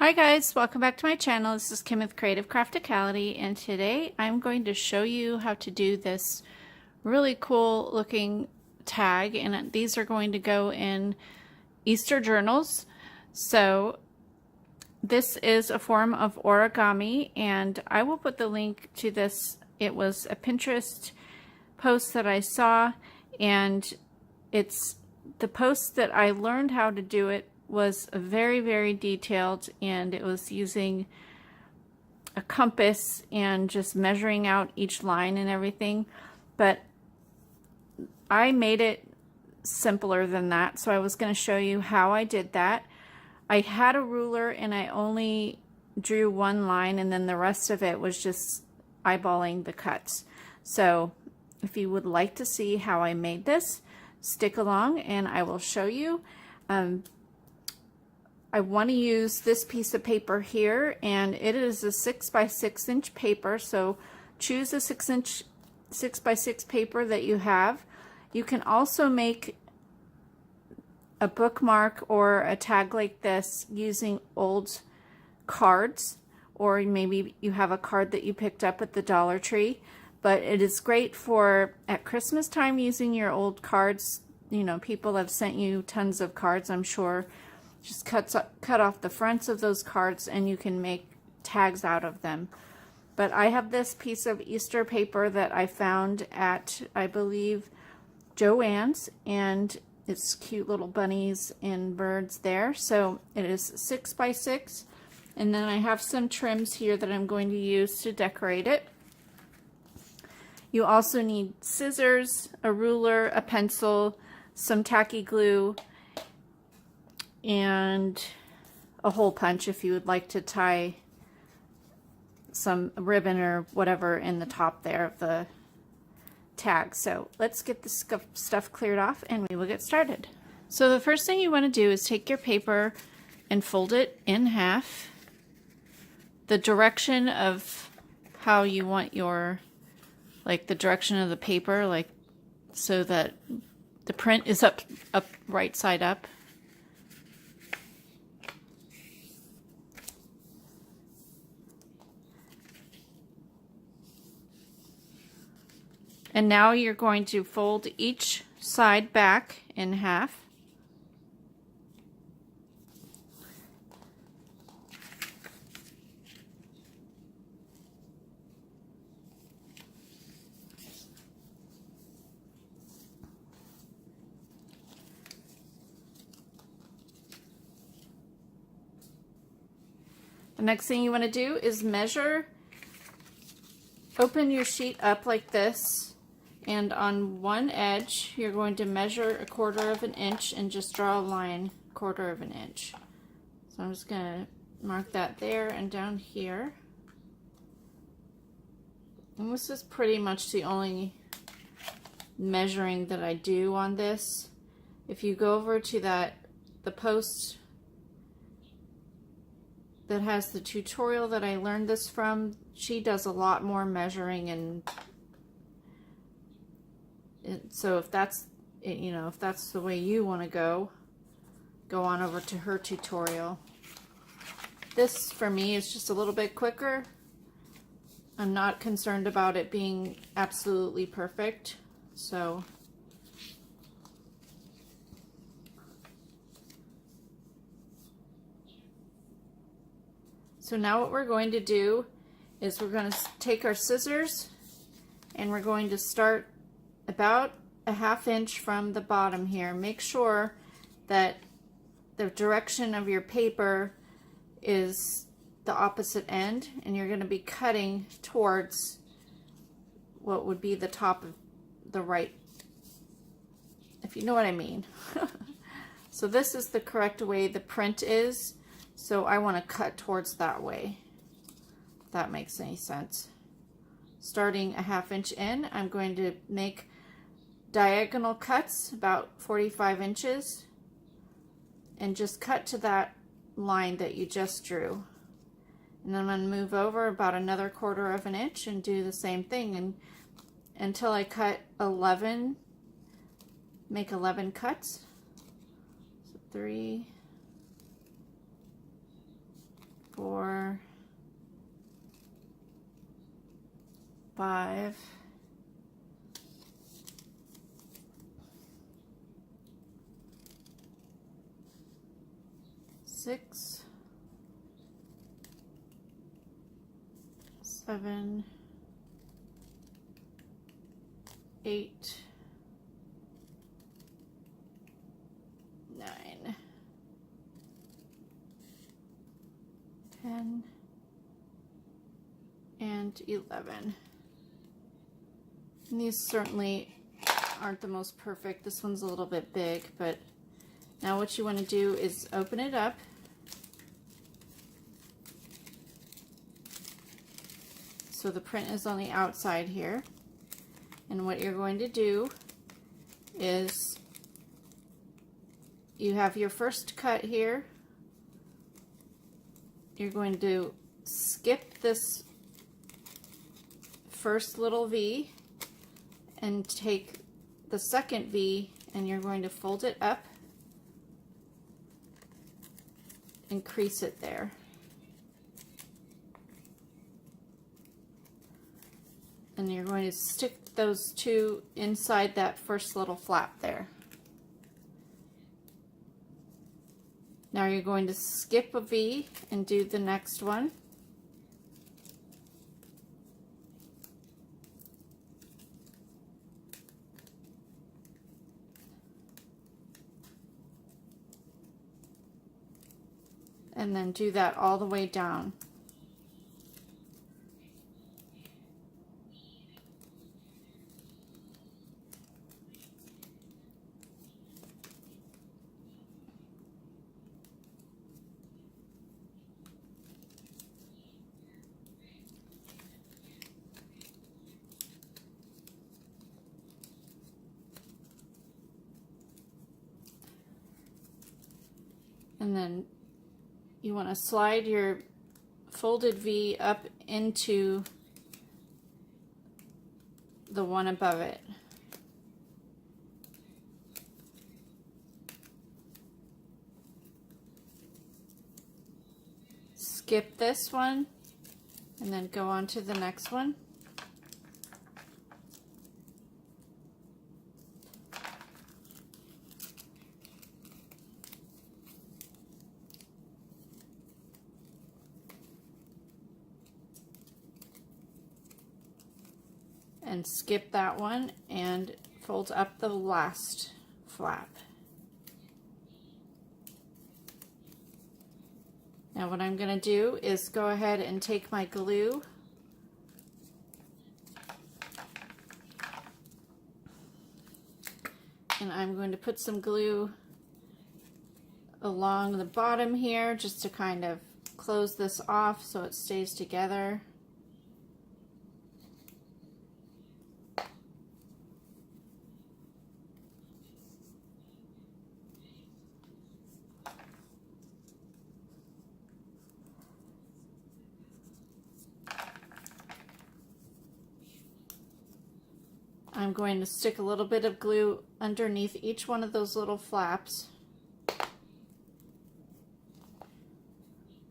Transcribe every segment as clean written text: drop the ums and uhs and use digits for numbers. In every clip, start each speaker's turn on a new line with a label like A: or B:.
A: Hi guys, welcome back to my channel. This is Kim with Creative Crafticality, and today I'm going to show you how to do this really cool looking tag, and these are going to go in Easter journals. So this is a form of origami, and I will put the link to this. It was a Pinterest post that I saw, and it's the post that I learned how to do it was very, very detailed, and it was using a compass and just measuring out each line and everything. But I made it simpler than that, so I was going to show you how I did that. I had a ruler and I only drew one line, and then the rest of it was just eyeballing the cuts. So if you would like to see how I made this, stick along and I will show you. I want to use this piece of paper here, and it is a 6 by 6 inch paper, so choose a 6 by 6 paper that you have. You can also make a bookmark or a tag like this using old cards, or maybe you have a card that you picked up at the Dollar Tree, but it is great for at Christmas time using your old cards. You know, people have sent you tons of cards, I'm sure. Just cut off the fronts of those cards and you can make tags out of them. But I have this piece of Easter paper that I found at, I believe, Joann's, and it's cute little bunnies and birds there. So it is 6 by 6, and then I have some trims here that I'm going to use to decorate it. You also need scissors, a ruler, a pencil, some tacky glue, and a hole punch if you would like to tie some ribbon or whatever in the top there of the tag. So let's get this stuff cleared off and we will get started. So the first thing you want to do is take your paper and fold it in half. The direction of how you want your, like the direction of the paper, like so that the print is up right side up. And now you're going to fold each side back in half. The next thing you want to do is measure. Open your sheet up like this. And on one edge, you're going to measure 1/4 of an inch and just draw a line 1/4 of an inch. So I'm just going to mark that there and down here. And this is pretty much the only measuring that I do on this. If you go over to the post that has the tutorial that I learned this from, she does a lot more measuring, and so if that's, you know, if that's the way you want to go on over to her tutorial. This for me is just a little bit quicker. I'm not concerned about it being absolutely perfect. So now what we're going to do is we're going to take our scissors and we're going to start about a 1/2 inch from the bottom here. Make sure that the direction of your paper is the opposite end, and you're going to be cutting towards what would be the top of the right, if you know what I mean. So this is the correct way the print is, so I want to cut towards that way, if that makes any sense. Starting a 1/2 inch in, I'm going to make diagonal cuts about 45 inches and just cut to that line that you just drew. And then I'm going to move over about another 1/4 of an inch and do the same thing, and until I cut 11, make 11 cuts. So 3, 4, 5, 6, 7, 8, 9, 10, and 11. And these certainly aren't the most perfect. This one's a little bit big, but now what you want to do is open it up. So the print is on the outside here. And what you're going to do is you have your first cut here. You're going to skip this first little V and take the second V and you're going to fold it up and crease it there. And you're going to stick those two inside that first little flap there. Now you're going to skip a V and do the next one. And then do that all the way down. And then you want to slide your folded V up into the one above it. Skip this one and then go on to the next one. And skip that one and fold up the last flap. Now what I'm going to do is go ahead and take my glue and I'm going to put some glue along the bottom here just to kind of close this off so it stays together. I'm going to stick a little bit of glue underneath each one of those little flaps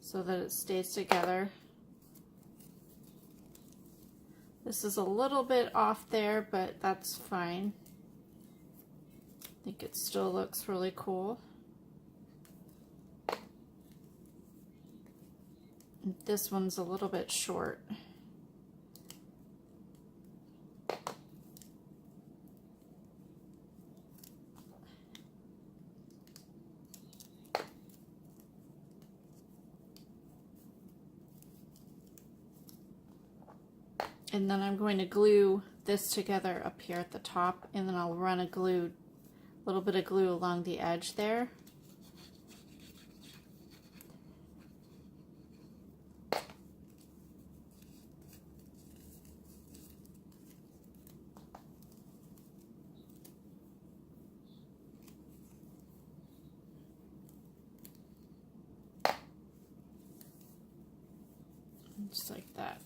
A: so that it stays together. This is a little bit off there, but that's fine. I think it still looks really cool. And this one's a little bit short. And then I'm going to glue this together up here at the top, and then I'll run a little bit of glue along the edge there. Just like that.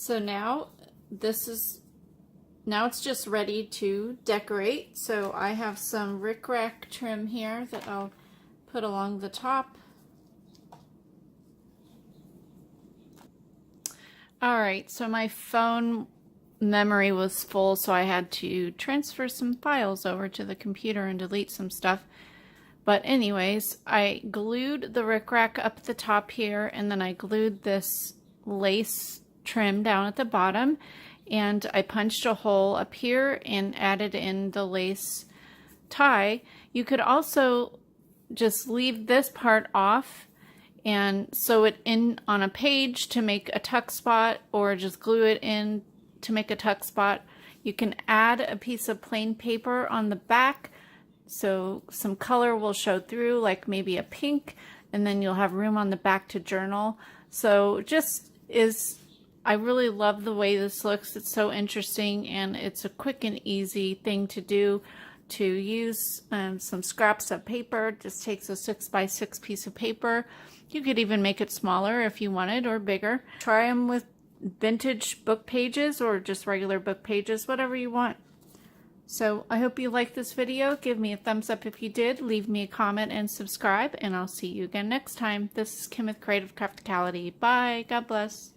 A: So now it's just ready to decorate. So I have some rickrack trim here that I'll put along the top. Alright, so my phone memory was full, so I had to transfer some files over to the computer and delete some stuff. But anyways, I glued the rickrack up at the top here, and then I glued this lace trim down at the bottom, and I punched a hole up here and added in the lace tie. You could also just leave this part off and sew it in on a page to make a tuck spot, or just glue it in to make a tuck spot. You can add a piece of plain paper on the back so some color will show through, like maybe a pink, and then you'll have room on the back to journal. So I really love the way this looks. It's so interesting, and it's a quick and easy thing to do. To use some scraps of paper, just takes a 6x6 piece of paper. You could even make it smaller if you wanted, or bigger. Try them with vintage book pages or just regular book pages, whatever you want. So I hope you liked this video. Give me a thumbs up if you did. Leave me a comment and subscribe, and I'll see you again next time. This is Kim with Creative Crafticality. Bye. God bless.